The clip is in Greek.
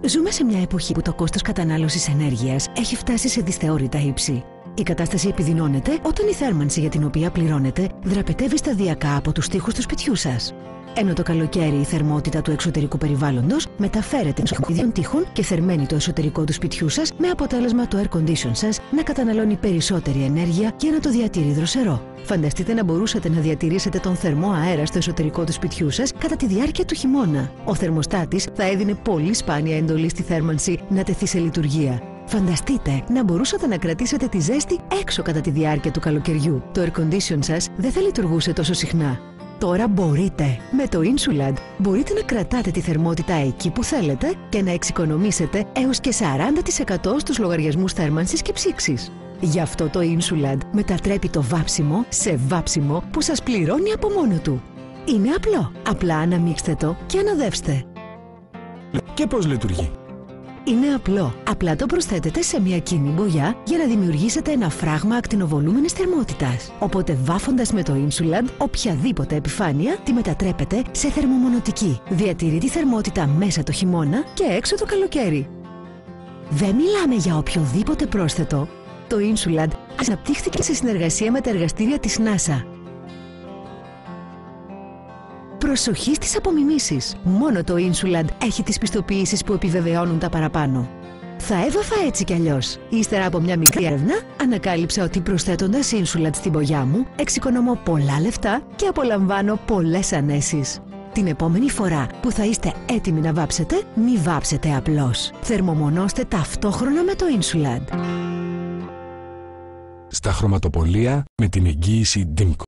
Ζούμε σε μια εποχή που το κόστος κατανάλωσης ενέργειας έχει φτάσει σε δυσθεώρητα ύψη. Η κατάσταση επιδεινώνεται όταν η θέρμανση για την οποία πληρώνετε δραπετεύει σταδιακά από τους τοίχους του σπιτιού σας. Ενώ το καλοκαίρι η θερμότητα του εξωτερικού περιβάλλοντος μεταφέρεται στους ίδιων τοίχων και θερμαίνει το εσωτερικό του σπιτιού σας, με αποτέλεσμα το air condition σας να καταναλώνει περισσότερη ενέργεια για να το διατηρεί δροσερό. Φανταστείτε να μπορούσατε να διατηρήσετε τον θερμό αέρα στο εσωτερικό του σπιτιού σας κατά τη διάρκεια του χειμώνα. Ο θερμοστάτης θα έδινε πολύ σπάνια εντολή στη θέρμανση να τεθεί σε λειτουργία. Φανταστείτε να μπορούσατε να κρατήσετε τη ζέστη έξω κατά τη διάρκεια του καλοκαιριού. Το air condition σας δεν θα λειτουργούσε τόσο συχνά. Τώρα μπορείτε. Με το Insulad μπορείτε να κρατάτε τη θερμότητα εκεί που θέλετε και να εξοικονομήσετε έως και 40% στους λογαριασμούς θέρμανσης και ψήξης. Γι' αυτό το Insulad μετατρέπει το βάψιμο σε βάψιμο που σας πληρώνει από μόνο του. Είναι απλό. Απλά αναμίξτε το και αναδεύστε. Και πώς λειτουργεί? Είναι απλό. Απλά το προσθέτετε σε μια κοινή μπογιά για να δημιουργήσετε ένα φράγμα ακτινοβολούμενης θερμότητας. Οπότε βάφοντας με το Insulad, οποιαδήποτε επιφάνεια τη μετατρέπετε σε θερμομονωτική. Διατηρεί τη θερμότητα μέσα το χειμώνα και έξω το καλοκαίρι. Δεν μιλάμε για οποιοδήποτε πρόσθετο. Το Insulad αναπτύχθηκε σε συνεργασία με τα εργαστήρια της NASA. Προσοχή στις απομιμήσεις. Μόνο το Insulad έχει τις πιστοποιήσεις που επιβεβαιώνουν τα παραπάνω. Θα έβαφα έτσι κι αλλιώς. Ύστερα από μια μικρή έρευνα, ανακάλυψα ότι προσθέτοντας Insulad στην μπογιά μου, εξοικονομώ πολλά λεφτά και απολαμβάνω πολλές ανέσεις. Την επόμενη φορά που θα είστε έτοιμοι να βάψετε, μη βάψετε απλώς. Θερμομονώστε ταυτόχρονα με το Insulad. Στα χρωματοπολία με την εγγύηση DIMCO.